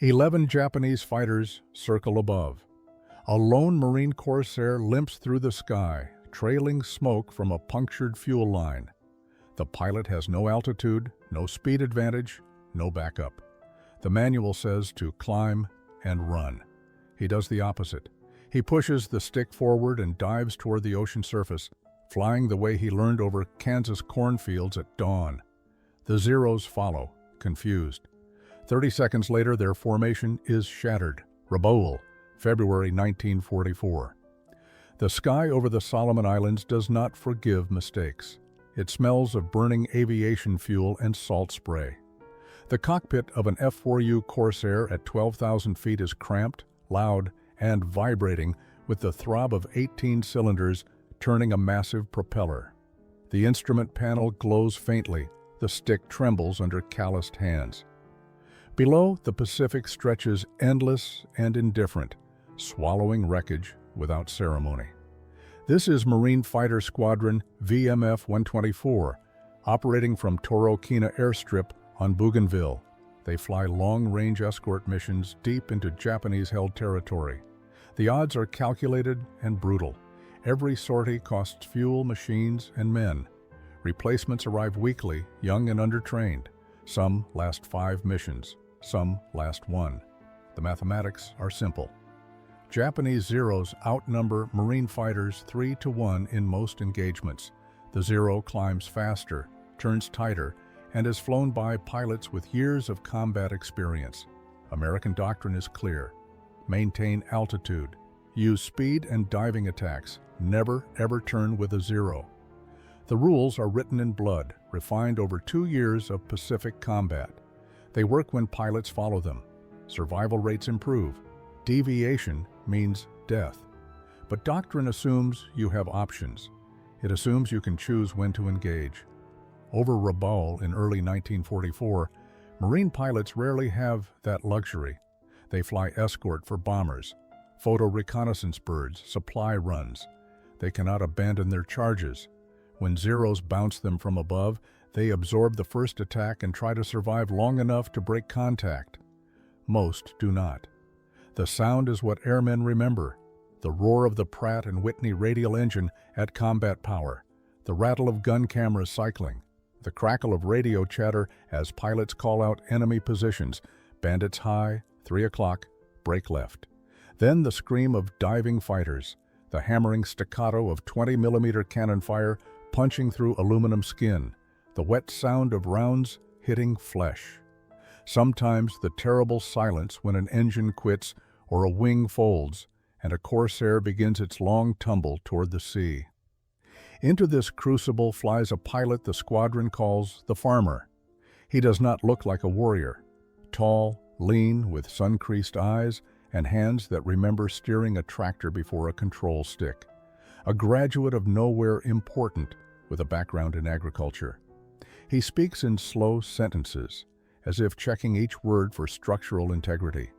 11 Japanese fighters circle above. A lone Marine Corsair limps through the sky, trailing smoke from a punctured fuel line. The pilot has no altitude, no speed advantage, no backup. The manual says to climb and run. He does the opposite. He pushes the stick forward and dives toward the ocean surface, flying the way he learned over Kansas cornfields at dawn. The Zeros follow, confused. 30 seconds later, their formation is shattered. Rabaul, February 1944. The sky over the Solomon Islands does not forgive mistakes. It smells of burning aviation fuel and salt spray. The cockpit of an F-4U Corsair at 12,000 feet is cramped, loud, and vibrating with the throb of 18 cylinders turning a massive propeller. The instrument panel glows faintly. The stick trembles under calloused hands. Below, the Pacific stretches endless and indifferent, swallowing wreckage without ceremony. This is Marine Fighter Squadron VMF-124, operating from Torokina Airstrip on Bougainville. They fly long-range escort missions deep into Japanese-held territory. The odds are calculated and brutal. Every sortie costs fuel, machines, and men. Replacements arrive weekly, young and undertrained. Some last 5 missions. Some last 1. The mathematics are simple. Japanese Zeros outnumber Marine fighters 3-1 in most engagements. The Zero climbs faster, turns tighter, and is flown by pilots with years of combat experience. American doctrine is clear. Maintain altitude. Use speed and diving attacks. Never, ever turn with a Zero. The rules are written in blood, refined over 2 years of Pacific combat. They work when pilots follow them. Survival rates improve. Deviation means death. But doctrine assumes you have options. It assumes you can choose when to engage. Over Rabaul in early 1944, Marine pilots rarely have that luxury. They fly escort for bombers, photo reconnaissance birds, supply runs. They cannot abandon their charges. When Zeros bounce them from above, they absorb the first attack and try to survive long enough to break contact. Most do not. The sound is what airmen remember. The roar of the Pratt & Whitney radial engine at combat power. The rattle of gun cameras cycling. The crackle of radio chatter as pilots call out enemy positions. Bandits high, 3 o'clock, break left. Then the scream of diving fighters. The hammering staccato of 20mm cannon fire punching through aluminum skin. The wet sound of rounds hitting flesh. Sometimes the terrible silence when an engine quits or a wing folds and a Corsair begins its long tumble toward the sea. Into this crucible flies a pilot the squadron calls the farmer. He does not look like a warrior. Tall, lean, with sun-creased eyes and hands that remember steering a tractor before a control stick. A graduate of nowhere important with a background in agriculture. He speaks in slow sentences, as if checking each word for structural integrity.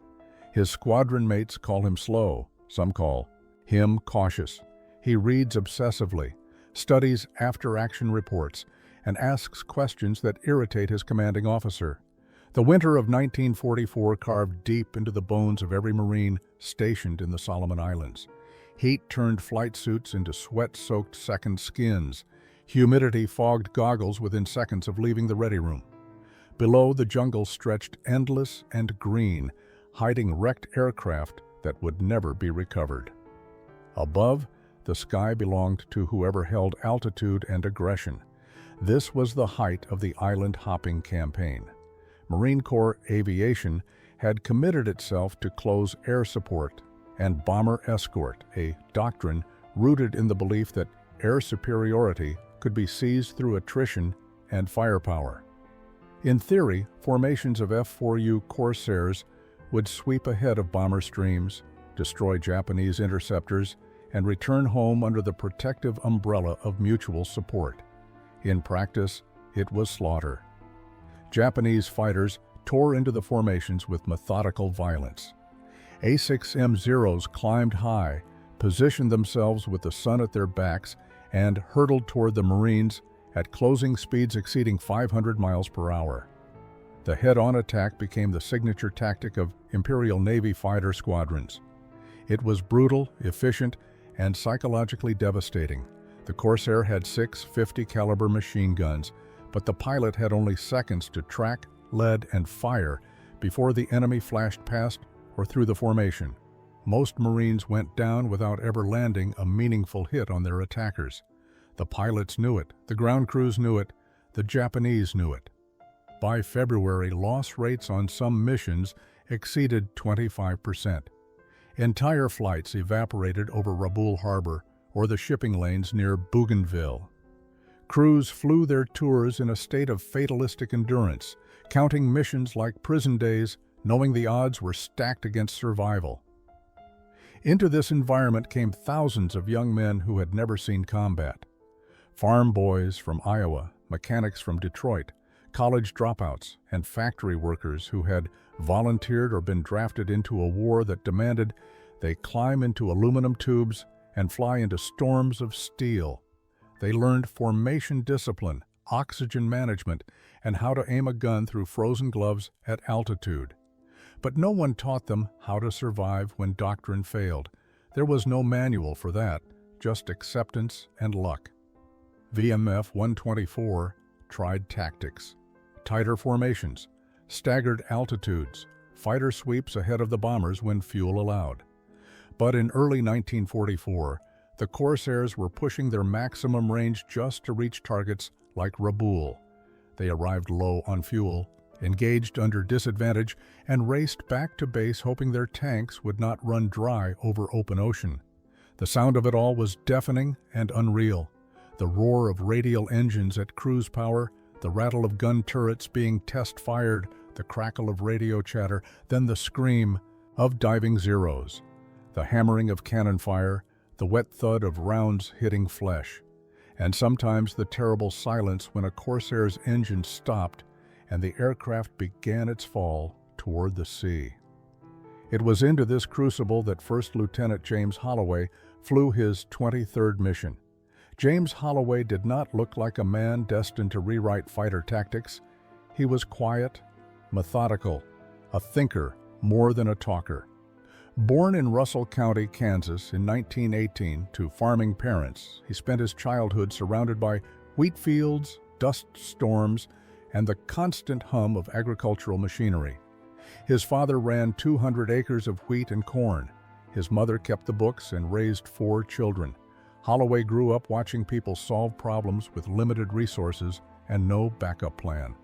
His squadron mates call him slow, some call him cautious. He reads obsessively, studies after-action reports, and asks questions that irritate his commanding officer. The winter of 1944 carved deep into the bones of every Marine stationed in the Solomon Islands. Heat turned flight suits into sweat-soaked second skins. Humidity fogged goggles within seconds of leaving the ready room. Below, the jungle stretched endless and green, hiding wrecked aircraft that would never be recovered. Above, the sky belonged to whoever held altitude and aggression. This was the height of the island-hopping campaign. Marine Corps Aviation had committed itself to close air support and bomber escort, a doctrine rooted in the belief that air superiority could be seized through attrition and firepower. In theory, formations of F-4U Corsairs would sweep ahead of bomber streams, destroy Japanese interceptors, and return home under the protective umbrella of mutual support. In practice, it was slaughter. Japanese fighters tore into the formations with methodical violence. A6M Zeros climbed high, positioned themselves with the sun at their backs, and hurtled toward the Marines at closing speeds exceeding 500 miles per hour. The head-on attack became the signature tactic of Imperial Navy fighter squadrons. It was brutal, efficient, and psychologically devastating. The Corsair had 6 50-caliber machine guns, but the pilot had only seconds to track, lead, and fire before the enemy flashed past or through the formation. Most Marines went down without ever landing a meaningful hit on their attackers. The pilots knew it, the ground crews knew it, the Japanese knew it. By February, loss rates on some missions exceeded 25%. Entire flights evaporated over Rabaul Harbor or the shipping lanes near Bougainville. Crews flew their tours in a state of fatalistic endurance, counting missions like prison days, knowing the odds were stacked against survival. Into this environment came thousands of young men who had never seen combat. Farm boys from Iowa, mechanics from Detroit, college dropouts, and factory workers who had volunteered or been drafted into a war that demanded they climb into aluminum tubes and fly into storms of steel. They learned formation discipline, oxygen management, and how to aim a gun through frozen gloves at altitude. But no one taught them how to survive when doctrine failed. There was no manual for that, just acceptance and luck. VMF 124 tried tactics, tighter formations, staggered altitudes, fighter sweeps ahead of the bombers when fuel allowed. But in early 1944, the Corsairs were pushing their maximum range just to reach targets like Rabaul. They arrived low on fuel, engaged under disadvantage, and raced back to base hoping their tanks would not run dry over open ocean. The sound of it all was deafening and unreal. The roar of radial engines at cruise power, the rattle of gun turrets being test-fired, the crackle of radio chatter, then the scream of diving Zeros, the hammering of cannon fire, the wet thud of rounds hitting flesh, and sometimes the terrible silence when a Corsair's engine stopped and the aircraft began its fall toward the sea. It was into this crucible that First Lieutenant James Holloway flew his 23rd mission. James Holloway did not look like a man destined to rewrite fighter tactics. He was quiet, methodical, a thinker more than a talker. Born in Russell County, Kansas in 1918 to farming parents, he spent his childhood surrounded by wheat fields, dust storms, and the constant hum of agricultural machinery. His father ran 200 acres of wheat and corn. His mother kept the books and raised 4 children. Holloway grew up watching people solve problems with limited resources and no backup plan.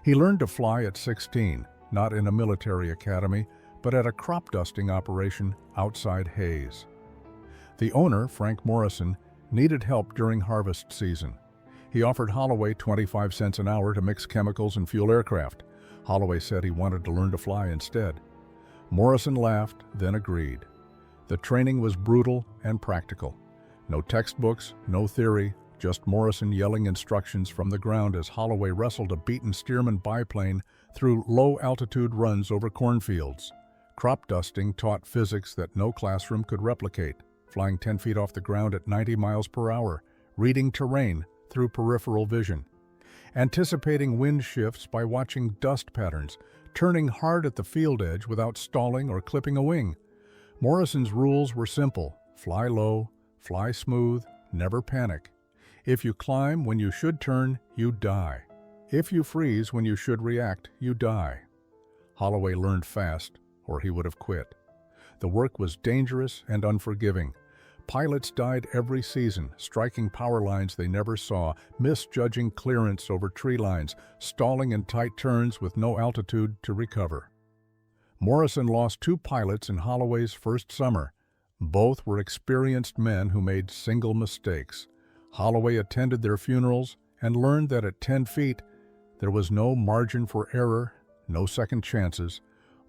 He learned to fly at 16, not in a military academy, but at a crop dusting operation outside Hayes. The owner, Frank Morrison, needed help during harvest season. He offered Holloway 25 cents an hour to mix chemicals and fuel aircraft. Holloway said he wanted to learn to fly instead. Morrison laughed, then agreed. The training was brutal and practical. No textbooks, no theory, just Morrison yelling instructions from the ground as Holloway wrestled a beaten Stearman biplane through low-altitude runs over cornfields. Crop dusting taught physics that no classroom could replicate, flying 10 feet off the ground at 90 miles per hour, reading terrain through peripheral vision, anticipating wind shifts by watching dust patterns, turning hard at the field edge without stalling or clipping a wing. Morrison's rules were simple: fly low, fly smooth, never panic. If you climb when you should turn, you die. If you freeze when you should react, you die. Holloway learned fast, or he would have quit. The work was dangerous and unforgiving. Pilots died every season, striking power lines they never saw, misjudging clearance over tree lines, stalling in tight turns with no altitude to recover. Morrison lost 2 pilots in Holloway's first summer. Both were experienced men who made single mistakes. Holloway attended their funerals and learned that at 10 feet, there was no margin for error, no second chances,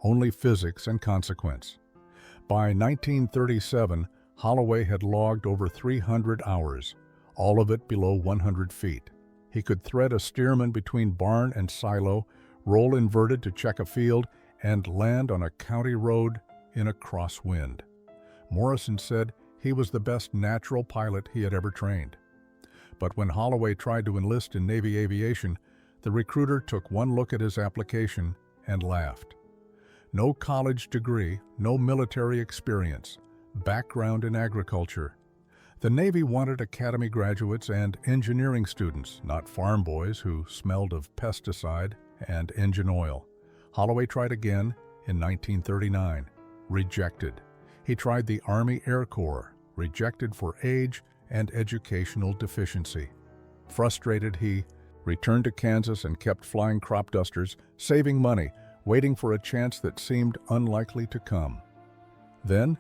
only physics and consequence. By 1937, Holloway had logged over 300 hours, all of it below 100 feet. He could thread a Stearman between barn and silo, roll inverted to check a field, and land on a county road in a crosswind. Morrison said he was the best natural pilot he had ever trained. But when Holloway tried to enlist in Navy aviation, The recruiter took one look at his application and laughed. No college degree, no military experience, background in agriculture. The Navy wanted academy graduates and engineering students, not farm boys who smelled of pesticide and engine oil. Holloway tried again in 1939, rejected. He tried the Army Air Corps, rejected for age and educational deficiency. Frustrated, he returned to Kansas and kept flying crop dusters, saving money, waiting for a chance that seemed unlikely to come. Then,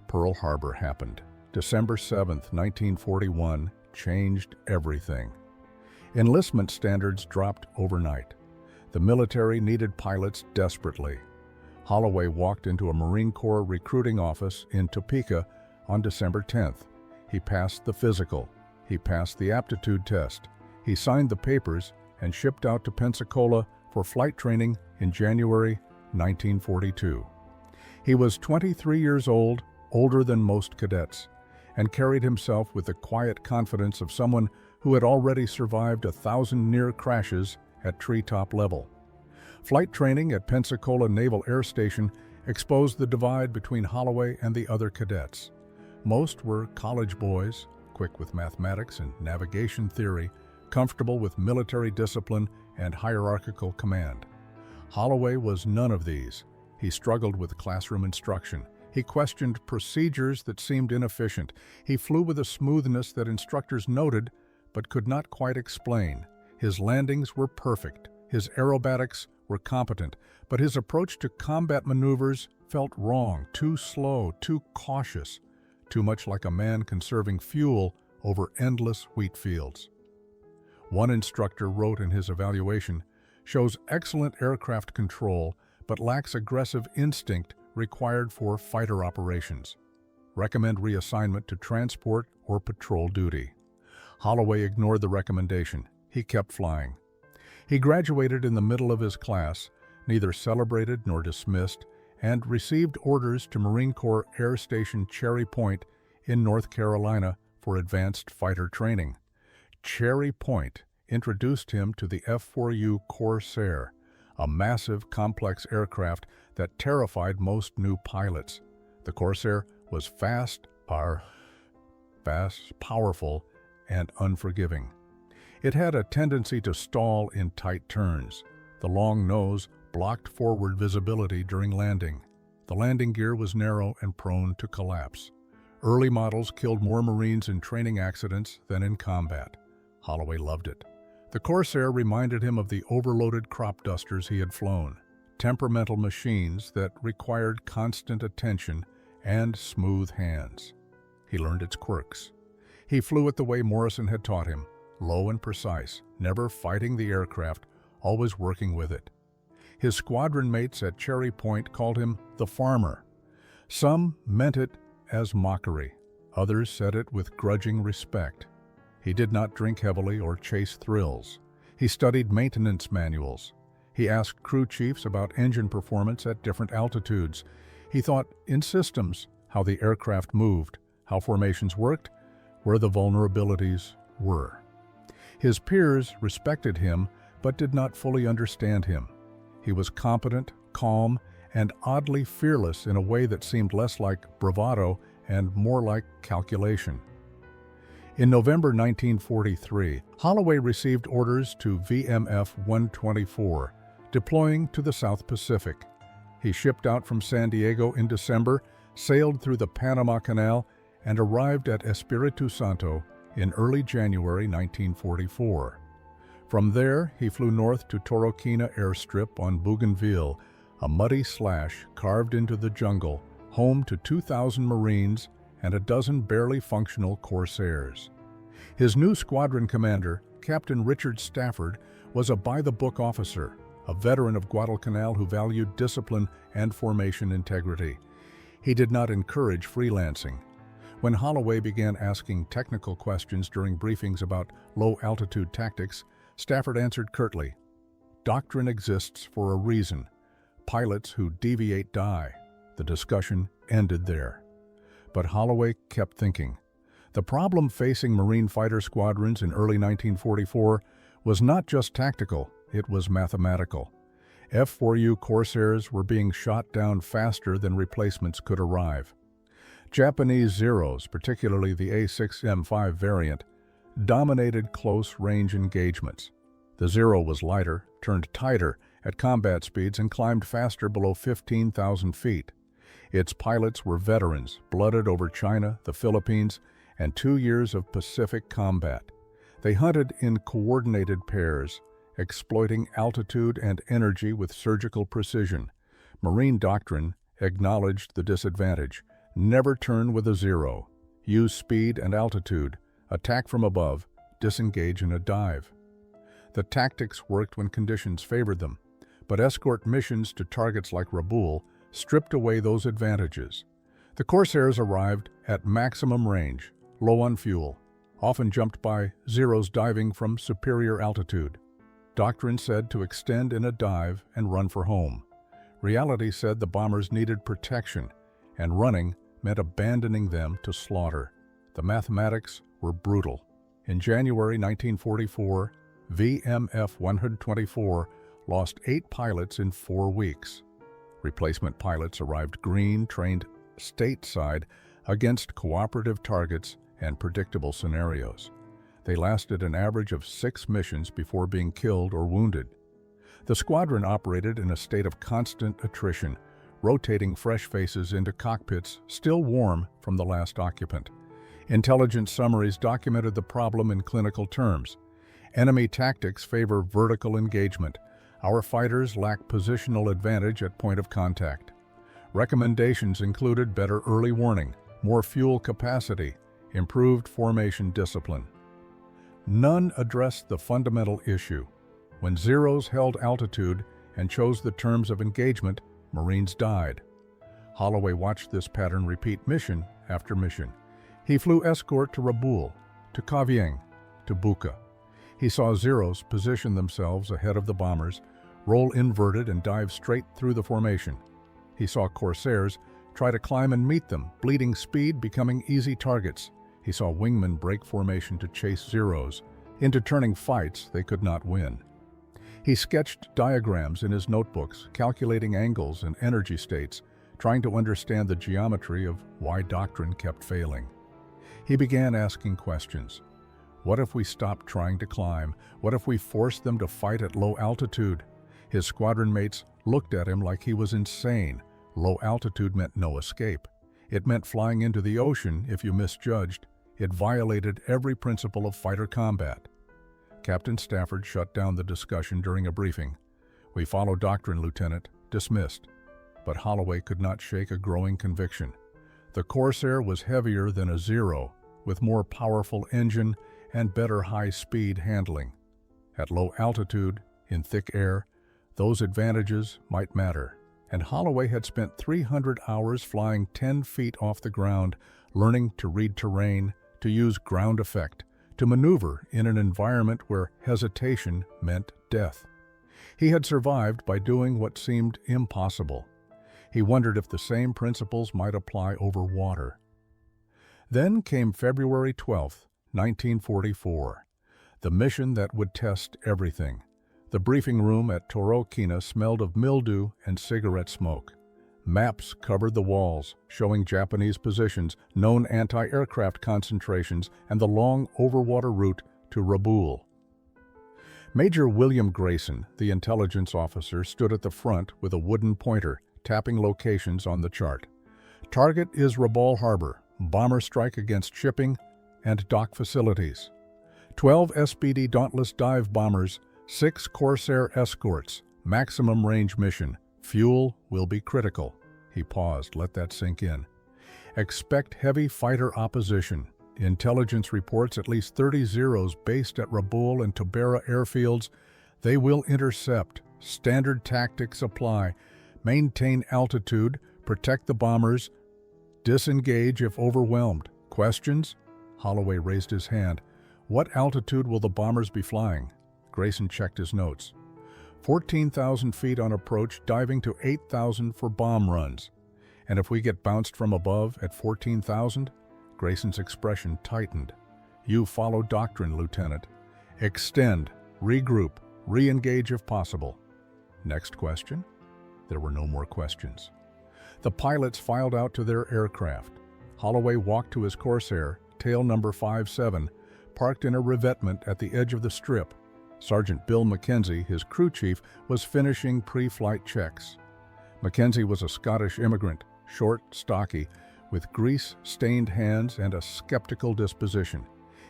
Pearl Harbor happened. December 7, 1941, changed everything. Enlistment standards dropped overnight. The military needed pilots desperately. Holloway walked into a Marine Corps recruiting office in Topeka on December 10th. He passed the physical. He passed the aptitude test. He signed the papers and shipped out to Pensacola for flight training in January 1942. He was 23 years old, older than most cadets, and carried himself with the quiet confidence of someone who had already survived 1,000 near crashes at treetop level. Flight training at Pensacola Naval Air Station exposed the divide between Holloway and the other cadets. Most were college boys, quick with mathematics and navigation theory, comfortable with military discipline and hierarchical command. Holloway was none of these. He struggled with classroom instruction. He questioned procedures that seemed inefficient. He flew with a smoothness that instructors noted but could not quite explain. His landings were perfect. His aerobatics were competent, but his approach to combat maneuvers felt wrong, too slow, too cautious, too much like a man conserving fuel over endless wheat fields. One instructor wrote in his evaluation, "Shows excellent aircraft control, but lacks aggressive instinct required for fighter operations. Recommend reassignment to transport or patrol duty." Holloway ignored the recommendation. He kept flying. He graduated in the middle of his class, neither celebrated nor dismissed, and received orders to Marine Corps Air Station Cherry Point in North Carolina for advanced fighter training. Cherry Point introduced him to the F-4U Corsair, a massive, complex aircraft that terrified most new pilots. The Corsair was fast, powerful, and unforgiving. It had a tendency to stall in tight turns. The long nose blocked forward visibility during landing. The landing gear was narrow and prone to collapse. Early models killed more Marines in training accidents than in combat. Holloway loved it. The Corsair reminded him of the overloaded crop dusters he had flown, temperamental machines that required constant attention and smooth hands. He learned its quirks. He flew it the way Morrison had taught him, low and precise, never fighting the aircraft, always working with it. His squadron mates at Cherry Point called him the farmer. Some meant it as mockery. Others said it with grudging respect. He did not drink heavily or chase thrills. He studied maintenance manuals. He asked crew chiefs about engine performance at different altitudes. He thought in systems, how the aircraft moved, how formations worked, where the vulnerabilities were. His peers respected him, but did not fully understand him. He was competent, calm, and oddly fearless in a way that seemed less like bravado and more like calculation. In November 1943, Holloway received orders to VMF 124, deploying to the South Pacific. He shipped out from San Diego in December, sailed through the Panama Canal, and arrived at Espiritu Santo in early January 1944. From there, he flew north to Toroquina Airstrip on Bougainville, a muddy slash carved into the jungle, home to 2,000 Marines and a dozen barely functional Corsairs. His new squadron commander, Captain Richard Stafford, was a by-the-book officer, a veteran of Guadalcanal who valued discipline and formation integrity. He did not encourage freelancing. When Holloway began asking technical questions during briefings about low-altitude tactics, Stafford answered curtly, "Doctrine exists for a reason. Pilots who deviate die." The discussion ended there. But Holloway kept thinking. The problem facing Marine fighter squadrons in early 1944 was not just tactical, it was mathematical. F-4U Corsairs were being shot down faster than replacements could arrive. Japanese Zeros, particularly the A6M5 variant, dominated close-range engagements. The Zero was lighter, turned tighter at combat speeds, and climbed faster below 15,000 feet. Its pilots were veterans, blooded over China, the Philippines, and 2 years of Pacific combat. They hunted in coordinated pairs, exploiting altitude and energy with surgical precision. Marine doctrine acknowledged the disadvantage. Never turn with a Zero. Use speed and altitude. Attack from above. Disengage in a dive. The tactics worked when conditions favored them, but escort missions to targets like Rabaul stripped away those advantages. The Corsairs arrived at maximum range, low on fuel, often jumped by Zeros diving from superior altitude. Doctrine said to extend in a dive and run for home. Reality said the bombers needed protection, and running meant abandoning them to slaughter. The mathematics were brutal. In January 1944, VMF 124 lost 8 pilots in 4 weeks. Replacement pilots arrived green, trained stateside against cooperative targets and predictable scenarios. They lasted an average of 6 missions before being killed or wounded. The squadron operated in a state of constant attrition, rotating fresh faces into cockpits still warm from the last occupant. Intelligence summaries documented the problem in clinical terms. Enemy tactics favor vertical engagement. Our fighters lack positional advantage at point of contact. Recommendations included better early warning, more fuel capacity, improved formation discipline. None addressed the fundamental issue. When Zeros held altitude and chose the terms of engagement, Marines died. Holloway watched this pattern repeat mission after mission. He flew escort to Rabaul, to Kavieng, to Buka. He saw Zeros position themselves ahead of the bombers, roll inverted and dive straight through the formation. He saw Corsairs try to climb and meet them, bleeding speed becoming easy targets. He saw wingmen break formation to chase Zeros into turning fights they could not win. He sketched diagrams in his notebooks, calculating angles and energy states, trying to understand the geometry of why doctrine kept failing. He began asking questions. What if we stopped trying to climb? What if we forced them to fight at low altitude? His squadron mates looked at him like he was insane. Low altitude meant no escape. It meant flying into the ocean if you misjudged. It violated every principle of fighter combat. Captain Stafford shut down the discussion during a briefing. "We follow doctrine, Lieutenant." Dismissed. But Holloway could not shake a growing conviction. The Corsair was heavier than a Zero, with more powerful engine and better high-speed handling. At low altitude, in thick air, those advantages might matter. And Holloway had spent 300 hours flying 10 feet off the ground, learning to read terrain, to use ground effect, to maneuver in an environment where hesitation meant death. He had survived by doing what seemed impossible. He wondered if the same principles might apply over water. Then came February 12, 1944, the mission that would test everything. The briefing room at Torokina smelled of mildew and cigarette smoke. Maps covered the walls, showing Japanese positions, known anti-aircraft concentrations, and the long overwater route to Rabaul. Major William Grayson, the intelligence officer, stood at the front with a wooden pointer, tapping locations on the chart. Target is Rabaul Harbor. Bomber strike against shipping and dock facilities. 12 SBD Dauntless dive bombers, 6 Corsair escorts, maximum range mission. Fuel will be critical. He paused, let that sink in. Expect heavy fighter opposition. Intelligence reports at least 30 Zeros based at Rabaul and Tobera airfields. They will intercept. Standard tactics apply. Maintain altitude, protect the bombers, disengage if overwhelmed. Questions? Holloway raised his hand. What altitude will the bombers be flying? Grayson checked his notes. 14,000 feet on approach, diving to 8,000 for bomb runs. And if we get bounced from above at 14,000? Grayson's expression tightened. You follow doctrine, Lieutenant. Extend, regroup, re-engage if possible. Next question? There were no more questions. The pilots filed out to their aircraft. Holloway walked to his Corsair, tail number 57, parked in a revetment at the edge of the strip. Sergeant Bill Mackenzie, his crew chief, was finishing pre-flight checks. Mackenzie was a Scottish immigrant, short, stocky, with grease-stained hands and a skeptical disposition.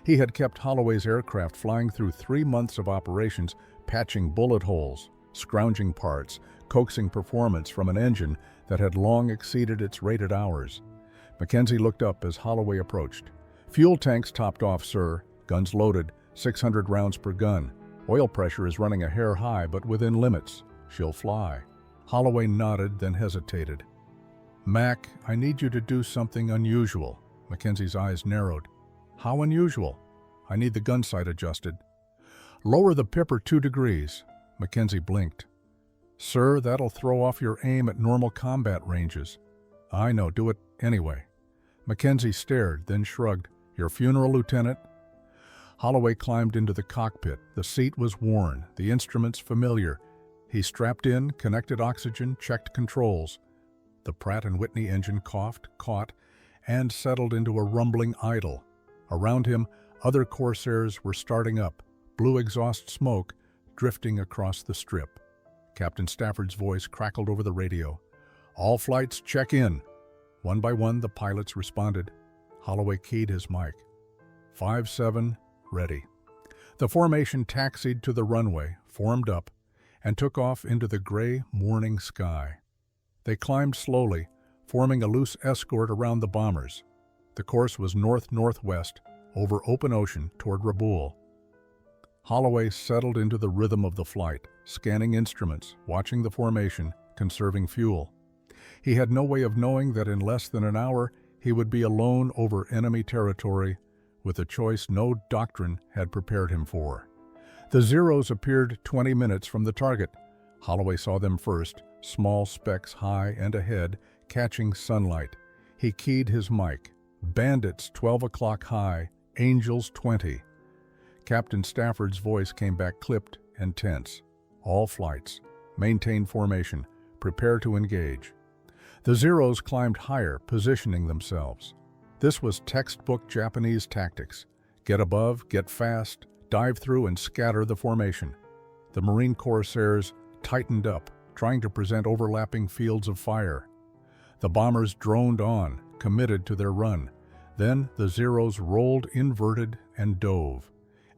He had kept Holloway's aircraft flying through 3 months of operations, patching bullet holes, scrounging parts, coaxing performance from an engine that had long exceeded its rated hours. Mackenzie looked up as Holloway approached. "Fuel tanks topped off, sir. Guns loaded, 600 rounds per gun. Oil pressure is running a hair high, but within limits. She'll fly." Holloway nodded, then hesitated. "Mac, I need you to do something unusual." Mackenzie's eyes narrowed. "How unusual?" "I need the gun sight adjusted." "Lower the pipper 2 degrees." Mackenzie blinked. "Sir, that'll throw off your aim at normal combat ranges." "I know, do it anyway." Mackenzie stared, then shrugged. "Your funeral, Lieutenant?" Holloway climbed into the cockpit. The seat was worn, the instruments familiar. He strapped in, connected oxygen, checked controls. The Pratt & Whitney engine coughed, caught, and settled into a rumbling idle. Around him, other Corsairs were starting up, blue exhaust smoke drifting across the strip. Captain Stafford's voice crackled over the radio. "All flights check in." One by one, the pilots responded. Holloway keyed his mic. 5-7, ready. The formation taxied to the runway, formed up, and took off into the gray morning sky. They climbed slowly, forming a loose escort around the bombers. The course was north-northwest, over open ocean toward Rabaul. Holloway settled into the rhythm of the flight, scanning instruments, watching the formation, conserving fuel. He had no way of knowing that in less than an hour he would be alone over enemy territory, with a choice no doctrine had prepared him for. The Zeros appeared 20 minutes from the target. Holloway saw them first, small specks high and ahead, catching sunlight. He keyed his mic. "Bandits 12 o'clock high, Angels 20. Captain Stafford's voice came back clipped and tense. "All flights. Maintain formation. Prepare to engage." The Zeros climbed higher, positioning themselves. This was textbook Japanese tactics. Get above, get fast, dive through and scatter the formation. The Marine Corsairs tightened up, trying to present overlapping fields of fire. The bombers droned on, committed to their run. Then the Zeros rolled inverted and dove.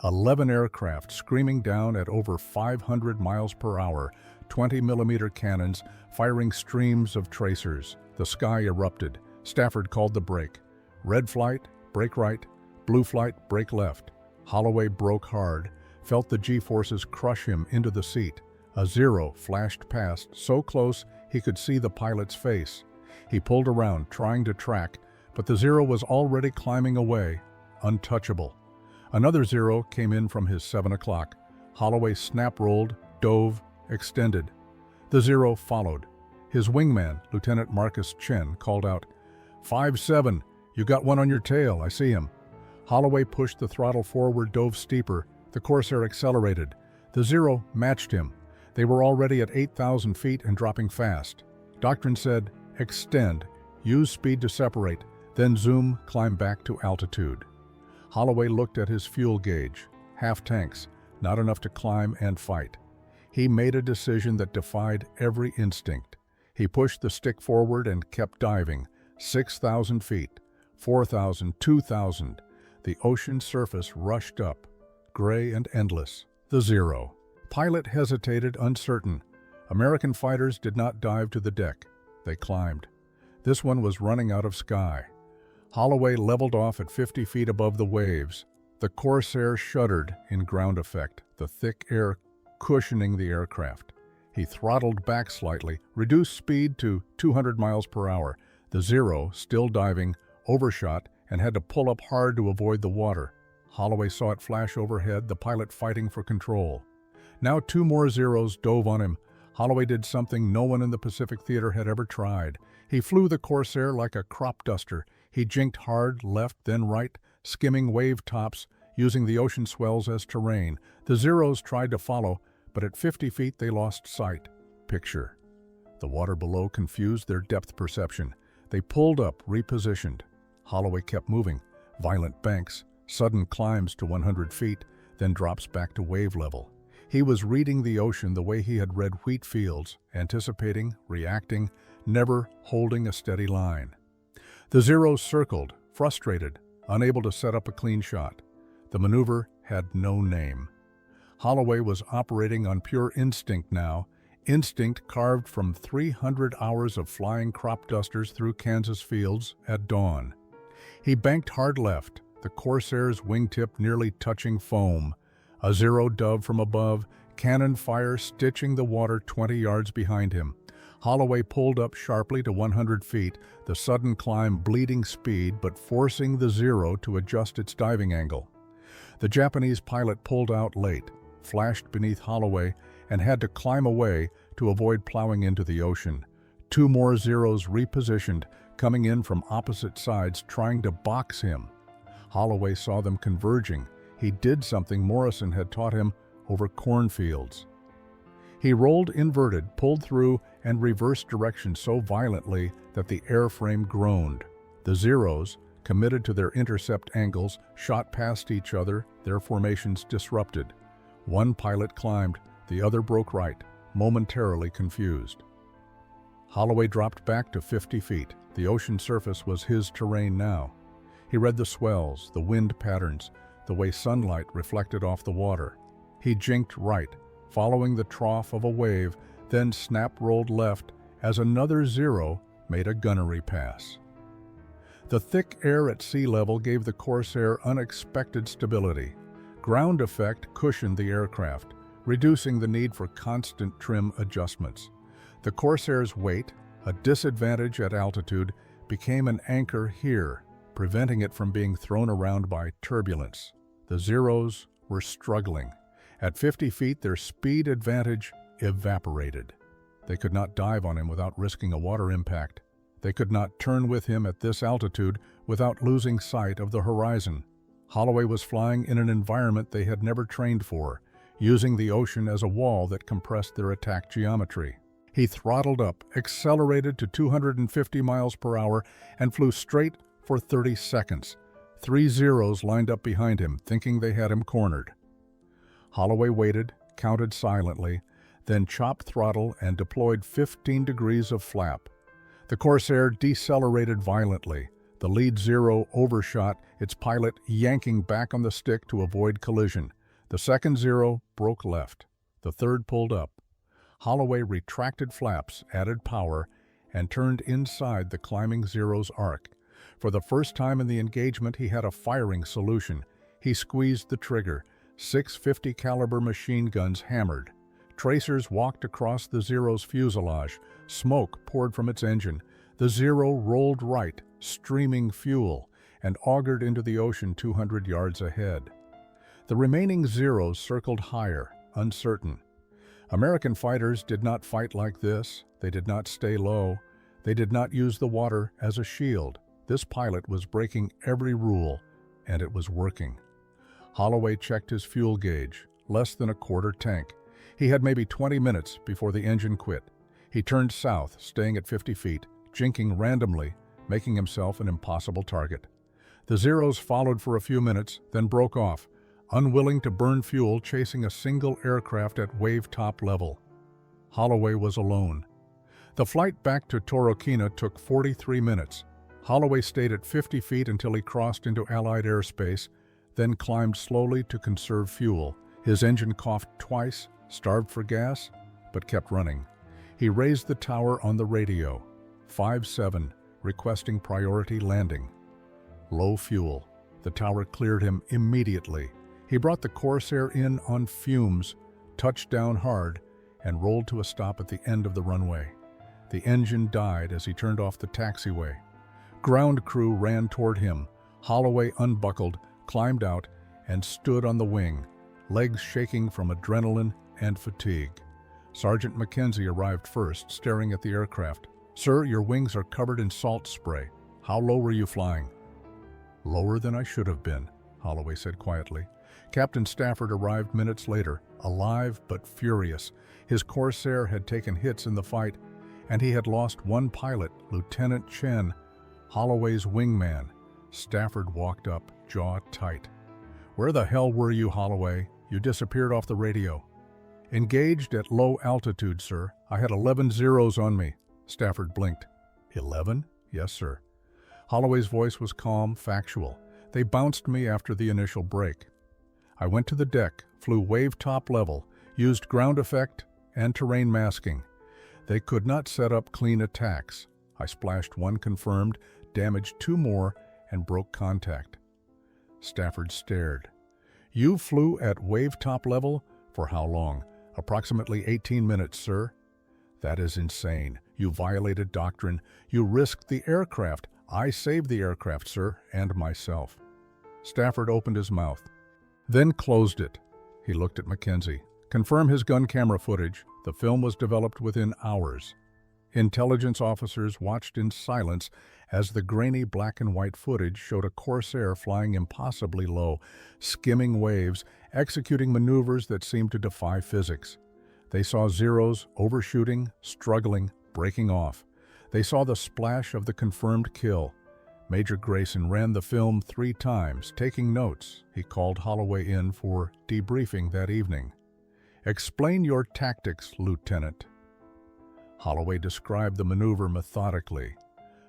11 aircraft screaming down at over 500 miles per hour, 20mm cannons firing streams of tracers. The sky erupted. Stafford called the brake. Red flight, brake right. Blue flight, brake left. Holloway broke hard, felt the G-forces crush him into the seat. A Zero flashed past, so close he could see the pilot's face. He pulled around, trying to track, but the Zero was already climbing away, untouchable. Another Zero came in from his 7 o'clock. Holloway snap-rolled, dove, extended. The Zero followed. His wingman, Lieutenant Marcus Chen, called out, 5-7, you got one on your tail, I see him. Holloway pushed the throttle forward, dove steeper. The Corsair accelerated. The Zero matched him. They were already at 8,000 feet and dropping fast. Doctrine said, extend, use speed to separate, then zoom, climb back to altitude. Holloway looked at his fuel gauge. Half tanks, not enough to climb and fight. He made a decision that defied every instinct. He pushed the stick forward and kept diving. 6,000 feet, 4,000, 2,000. The ocean surface rushed up, gray and endless. The Zero. Pilot hesitated, uncertain. American fighters did not dive to the deck. They climbed. This one was running out of sky. Holloway leveled off at 50 feet above the waves. The Corsair shuddered in ground effect, the thick air cushioning the aircraft. He throttled back slightly, reduced speed to 200 miles per hour. The Zero, still diving, overshot and had to pull up hard to avoid the water. Holloway saw it flash overhead, the pilot fighting for control. Now 2 more Zeros dove on him. Holloway did something no one in the Pacific Theater had ever tried. He flew the Corsair like a crop duster. He jinked hard, left, then right, skimming wave tops, using the ocean swells as terrain. The Zeros tried to follow, but at 50 feet they lost sight. Picture. The water below confused their depth perception. They pulled up, repositioned. Holloway kept moving. Violent banks, sudden climbs to 100 feet, then drops back to wave level. He was reading the ocean the way he had read wheat fields, anticipating, reacting, never holding a steady line. The Zeros circled, frustrated, unable to set up a clean shot. The maneuver had no name. Holloway was operating on pure instinct now, instinct carved from 300 hours of flying crop dusters through Kansas fields at dawn. He banked hard left, the Corsair's wingtip nearly touching foam. A Zero dove from above, cannon fire stitching the water 20 yards behind him. Holloway pulled up sharply to 100 feet, the sudden climb bleeding speed but forcing the Zero to adjust its diving angle. The Japanese pilot pulled out late, flashed beneath Holloway, and had to climb away to avoid plowing into the ocean. Two more Zeros repositioned, coming in from opposite sides, trying to box him. Holloway saw them converging. He did something Morrison had taught him over cornfields. He rolled inverted, pulled through, and reversed direction so violently that the airframe groaned. The Zeros, committed to their intercept angles, shot past each other, their formations disrupted. One pilot climbed, the other broke right, momentarily confused. Holloway dropped back to 50 feet. The ocean surface was his terrain now. He read the swells, the wind patterns, the way sunlight reflected off the water. He jinked right, following the trough of a wave, then snap-rolled left as another Zero made a gunnery pass. The thick air at sea level gave the Corsair unexpected stability. Ground effect cushioned the aircraft, reducing the need for constant trim adjustments. The Corsair's weight, a disadvantage at altitude, became an anchor here, preventing it from being thrown around by turbulence. The Zeros were struggling. At 50 feet, their speed advantage evaporated. They could not dive on him without risking a water impact. They could not turn with him at this altitude without losing sight of the horizon. Holloway was flying in an environment they had never trained for, using the ocean as a wall that compressed their attack geometry. He throttled up, accelerated to 250 miles per hour, and flew straight for 30 seconds. Three Zeros lined up behind him, thinking they had him cornered. Holloway waited, counted silently, then chopped throttle and deployed 15 degrees of flap. The Corsair decelerated violently. The lead Zero overshot, its pilot yanking back on the stick to avoid collision. The second Zero broke left. The third pulled up. Holloway retracted flaps, added power, and turned inside the climbing Zero's arc. For the first time in the engagement, he had a firing solution. He squeezed the trigger. 650 caliber machine guns hammered. Tracers walked across the Zero's fuselage. Smoke poured from its engine. The Zero rolled right, streaming fuel, and augured into the ocean 200 yards ahead. The remaining Zeros circled higher, uncertain. American fighters did not fight like this. They did not stay low. They did not use the water as a shield. This pilot was breaking every rule, and it was working. Holloway checked his fuel gauge, less than a quarter tank. He had maybe 20 minutes before the engine quit. He turned south, staying at 50 feet, jinking randomly, making himself an impossible target. The Zeros followed for a few minutes, then broke off, unwilling to burn fuel, chasing a single aircraft at wave-top level. Holloway was alone. The flight back to Torokina took 43 minutes. Holloway stayed at 50 feet until he crossed into Allied airspace, then climbed slowly to conserve fuel. His engine coughed twice, starved for gas, but kept running. He raised the tower on the radio. 5-7, requesting priority landing. Low fuel. The tower cleared him immediately. He brought the Corsair in on fumes, touched down hard, and rolled to a stop at the end of the runway. The engine died as he turned off the taxiway. Ground crew ran toward him. Holloway unbuckled, climbed out, and stood on the wing, legs shaking from adrenaline and fatigue. Sergeant Mackenzie arrived first, staring at the aircraft. "Sir, your wings are covered in salt spray. How low were you flying?" "Lower than I should have been." Holloway said quietly. Captain Stafford arrived minutes later, alive but furious. His Corsair had taken hits in the fight, and he had lost one pilot, Lieutenant Chen, Holloway's wingman. Stafford walked up, jaw tight. "Where the hell were you, Holloway? You disappeared off the radio." "Engaged at low altitude, sir. I had 11 zeros on me." Stafford blinked. 11? "Yes, sir." Holloway's voice was calm, factual. "They bounced me after the initial break. I went to the deck, flew wave top level, used ground effect and terrain masking. They could not set up clean attacks. I splashed one confirmed, damaged two more, and broke contact." Stafford stared. "You flew at wave top level? For how long?" "Approximately 18 minutes, sir." "That is insane. You violated doctrine. You risked the aircraft." "I saved the aircraft, sir, and myself." Stafford opened his mouth, then closed it. He looked at Mackenzie. "Confirm his gun camera footage. The film was developed within hours." Intelligence officers watched in silence as the grainy black and white footage showed a Corsair flying impossibly low, skimming waves, executing maneuvers that seemed to defy physics. They saw zeros, overshooting, struggling, breaking off. They saw the splash of the confirmed kill. Major Grayson ran the film 3 times, taking notes. He called Holloway in for debriefing that evening. "Explain your tactics, Lieutenant." Holloway described the maneuver methodically.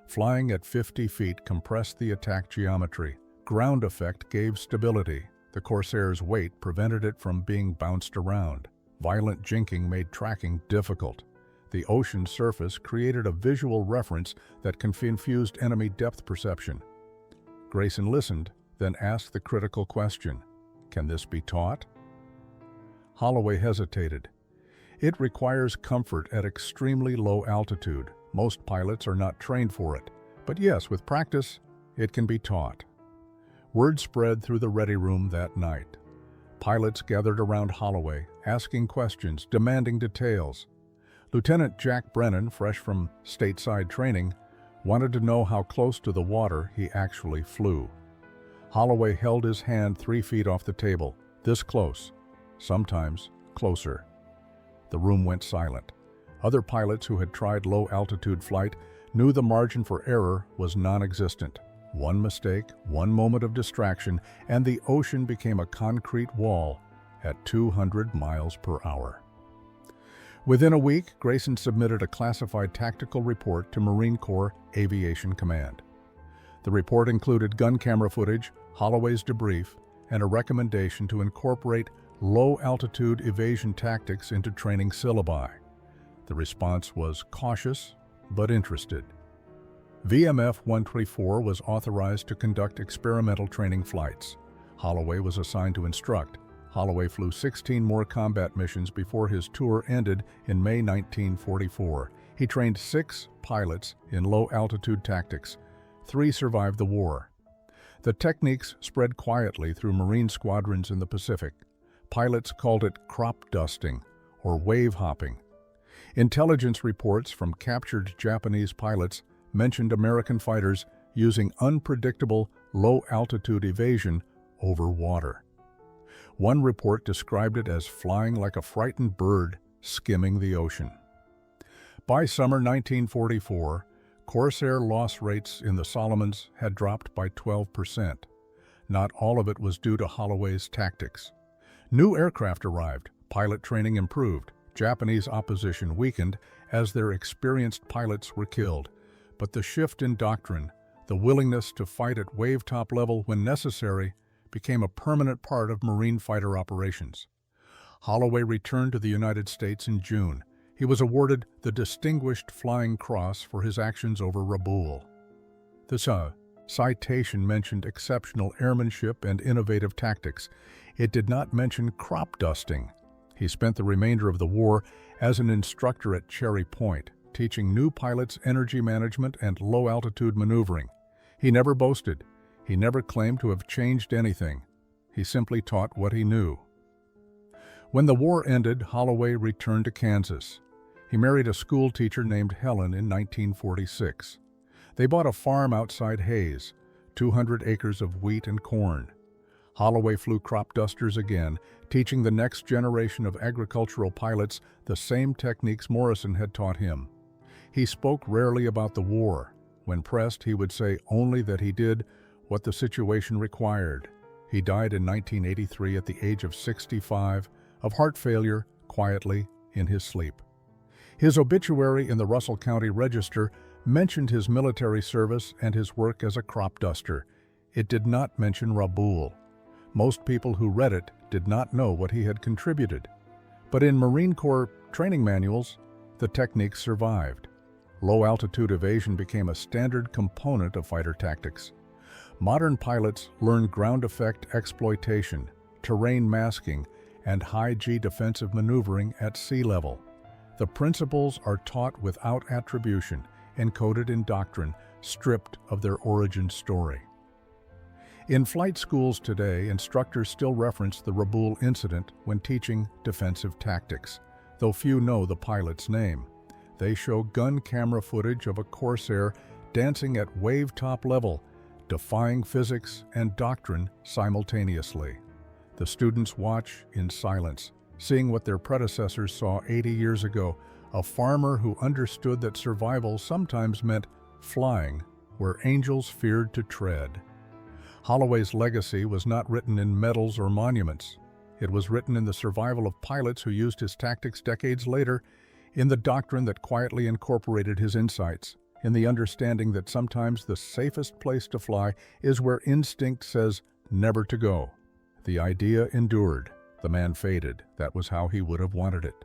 Flying at 50 feet compressed the attack geometry. Ground effect gave stability. The Corsair's weight prevented it from being bounced around. Violent jinking made tracking difficult. The ocean surface created a visual reference that confused enemy depth perception. Grayson listened, then asked the critical question, "Can this be taught?" Holloway hesitated. "It requires comfort at extremely low altitude. Most pilots are not trained for it. But yes, with practice, it can be taught." Word spread through the ready room that night. Pilots gathered around Holloway, asking questions, demanding details. Lieutenant Jack Brennan, fresh from stateside training, wanted to know how close to the water he actually flew. Holloway held his hand 3 feet off the table, this close, sometimes closer. The room went silent. Other pilots who had tried low-altitude flight knew the margin for error was non-existent. One mistake, one moment of distraction, and the ocean became a concrete wall at 200 miles per hour. Within a week, Grayson submitted a classified tactical report to Marine Corps Aviation Command. The report included gun camera footage, Holloway's debrief, and a recommendation to incorporate low-altitude evasion tactics into training syllabi. The response was cautious, but interested. VMF 124 was authorized to conduct experimental training flights. Holloway was assigned to instruct. Holloway flew 16 more combat missions before his tour ended in May 1944. He trained 6 pilots in low-altitude tactics. 3 survived the war. The techniques spread quietly through Marine squadrons in the Pacific. Pilots called it crop dusting or wave hopping. Intelligence reports from captured Japanese pilots mentioned American fighters using unpredictable low-altitude evasion over water. One report described it as flying like a frightened bird skimming the ocean. By summer 1944, Corsair loss rates in the Solomons had dropped by 12%. Not all of it was due to Holloway's tactics. New aircraft arrived, pilot training improved, Japanese opposition weakened as their experienced pilots were killed. But the shift in doctrine, the willingness to fight at wave-top level when necessary, became a permanent part of Marine fighter operations. Holloway returned to the United States in June. He was awarded the Distinguished Flying Cross for his actions over Rabaul. This citation mentioned exceptional airmanship and innovative tactics. It did not mention crop dusting. He spent the remainder of the war as an instructor at Cherry Point, teaching new pilots energy management and low-altitude maneuvering. He never boasted. He never claimed to have changed anything. He simply taught what he knew. When the war ended, Holloway returned to Kansas. He married a school teacher named Helen in 1946. They bought a farm outside Hays, 200 acres of wheat and corn. Holloway flew crop dusters again, teaching the next generation of agricultural pilots the same techniques Morrison had taught him. He spoke rarely about the war. When pressed, he would say only that he did what the situation required. He died in 1983 at the age of 65 of heart failure, quietly, in his sleep. His obituary in the Russell County Register mentioned his military service and his work as a crop duster. It did not mention Rabaul. Most people who read it did not know what he had contributed. But in Marine Corps training manuals, the techniques survived. Low-altitude evasion became a standard component of fighter tactics. Modern pilots learn ground effect exploitation, terrain masking, and high-G defensive maneuvering at sea level. The principles are taught without attribution, encoded in doctrine, stripped of their origin story. In flight schools today, instructors still reference the Rabaul incident when teaching defensive tactics, though few know the pilot's name. They show gun camera footage of a Corsair dancing at wave-top level, defying physics and doctrine simultaneously. The students watch in silence, seeing what their predecessors saw 80 years ago, a farmer who understood that survival sometimes meant flying where angels feared to tread. Holloway's legacy was not written in medals or monuments. It was written in the survival of pilots who used his tactics decades later, in the doctrine that quietly incorporated his insights, in the understanding that sometimes the safest place to fly is where instinct says never to go. The idea endured. The man faded. That was how he would have wanted it.